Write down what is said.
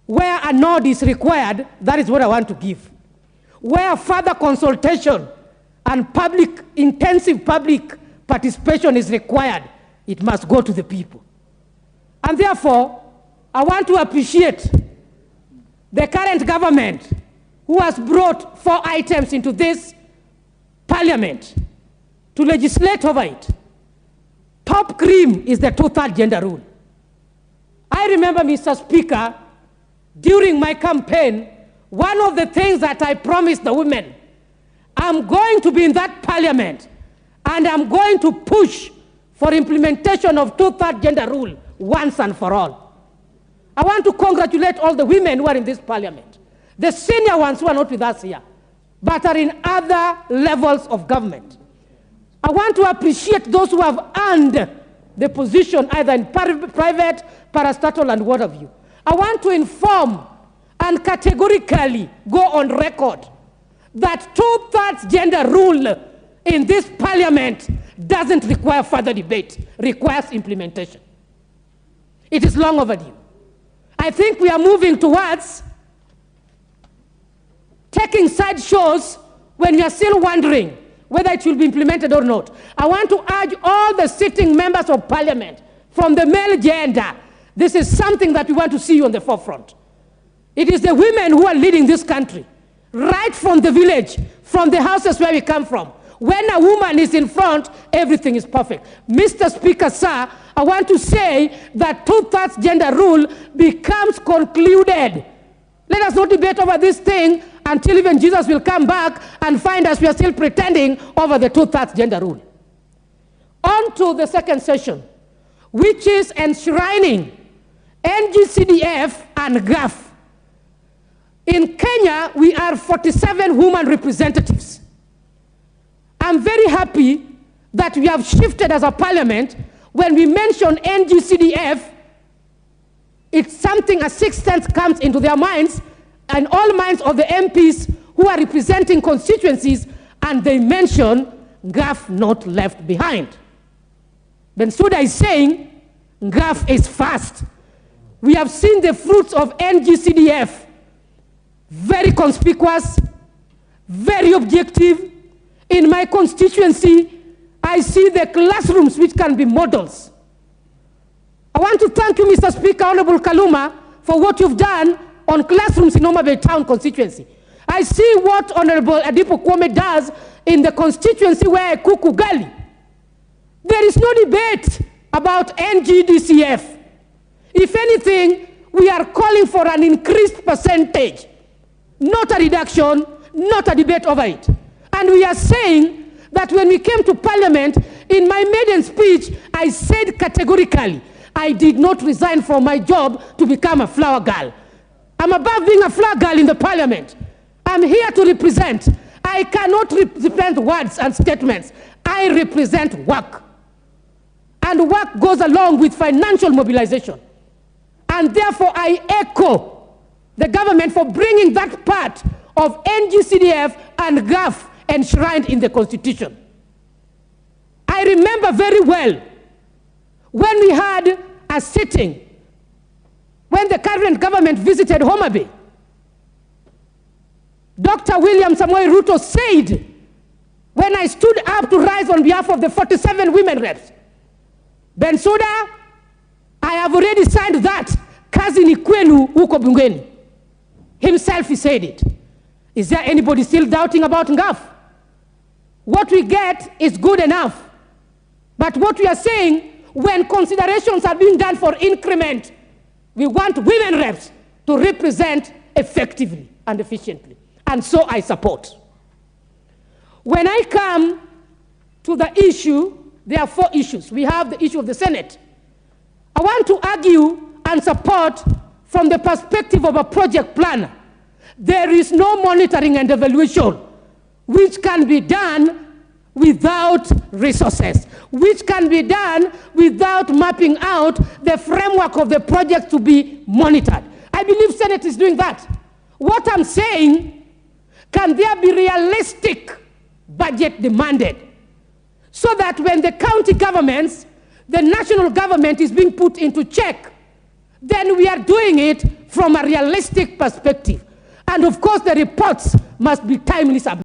Where a nod is required, that is what I want to give. Where further consultation and intensive public participation is required, it must go to the people. And therefore, I want to appreciate the current government who has brought 4 items into this parliament to legislate over it. Top cream is the 2/3 gender rule. I remember, Mr. Speaker, during my campaign, one of the things that I promised the women, I'm going to be in that parliament and I'm going to push for implementation of 2/3 gender rule once and for all. I want to congratulate all the women who are in this parliament, the senior ones who are not with us here, but are in other levels of government. I want to appreciate those who have earned the position either in private, parastatal, and what have you. I want to inform and categorically go on record that 2/3 gender rule in this parliament doesn't require further debate, requires implementation. It is long overdue. I think we are moving towards taking side shows when we are still wondering whether it will be implemented or not. I want to urge all the sitting members of parliament from the male gender, this is something that we want to see you on the forefront. It is the women who are leading this country, right from the village, from the houses where we come from. When a woman is in front, everything is perfect. Mr. Speaker, sir, I want to say that 2/3 gender rule becomes concluded. Let us not debate over this thing until even Jesus will come back and find us we are still pretending over the 2/3 gender rule. On to the second session, which is enshrining NGCDF and GAF. In Kenya, we are 47 women representatives. I'm very happy that we have shifted as a parliament. When we mention NGCDF, it's something, a sixth sense comes into their minds and all minds of the MPs who are representing constituencies, and they mention GAF not left behind. Bensuda is saying GAF is fast. We have seen the fruits of NGCDF, very conspicuous, very objective. In my constituency, I see the classrooms which can be models. I want to thank you, Mr. Speaker, Honorable Kaluma, for what you've done on classrooms in Homa Bay Town constituency. I see what Honorable Adipo Kwame does in the constituency where I cook ugali. There is no debate about NGDCF. If anything, we are calling for an increased percentage, not a reduction, not a debate over it. And we are saying that when we came to parliament, in my maiden speech, I said categorically, I did not resign from my job to become a flower girl. I'm above being a flower girl in the parliament. I'm here to represent. I cannot represent words and statements. I represent work. And work goes along with financial mobilization. And therefore, I echo the government for bringing that part of NGCDF and GAF enshrined in the Constitution. I remember very well when we had a sitting, when the current government visited Homa Bay. Dr. William Samoei Ruto said, when I stood up to rise on behalf of the 47 women reps, Bensuda, I have already signed that. Kazi ni kwenu huko bungeni. Himself he said it. Is there anybody still doubting about GAF? What we get is good enough. But what we are saying, when considerations are being done for increment, we want women reps to represent effectively and efficiently. And so I support. When I come to the issue, there are 4 issues. We have the issue of the Senate. I want to argue and support from the perspective of a project planner. There is no monitoring and evaluation which can be done without resources, which can be done without mapping out the framework of the project to be monitored. I believe Senate is doing that. What I'm saying, can there be realistic budget demanded so that when the county governments, the national government is being put into check, then we are doing it from a realistic perspective. And of course, the reports must be timely submitted.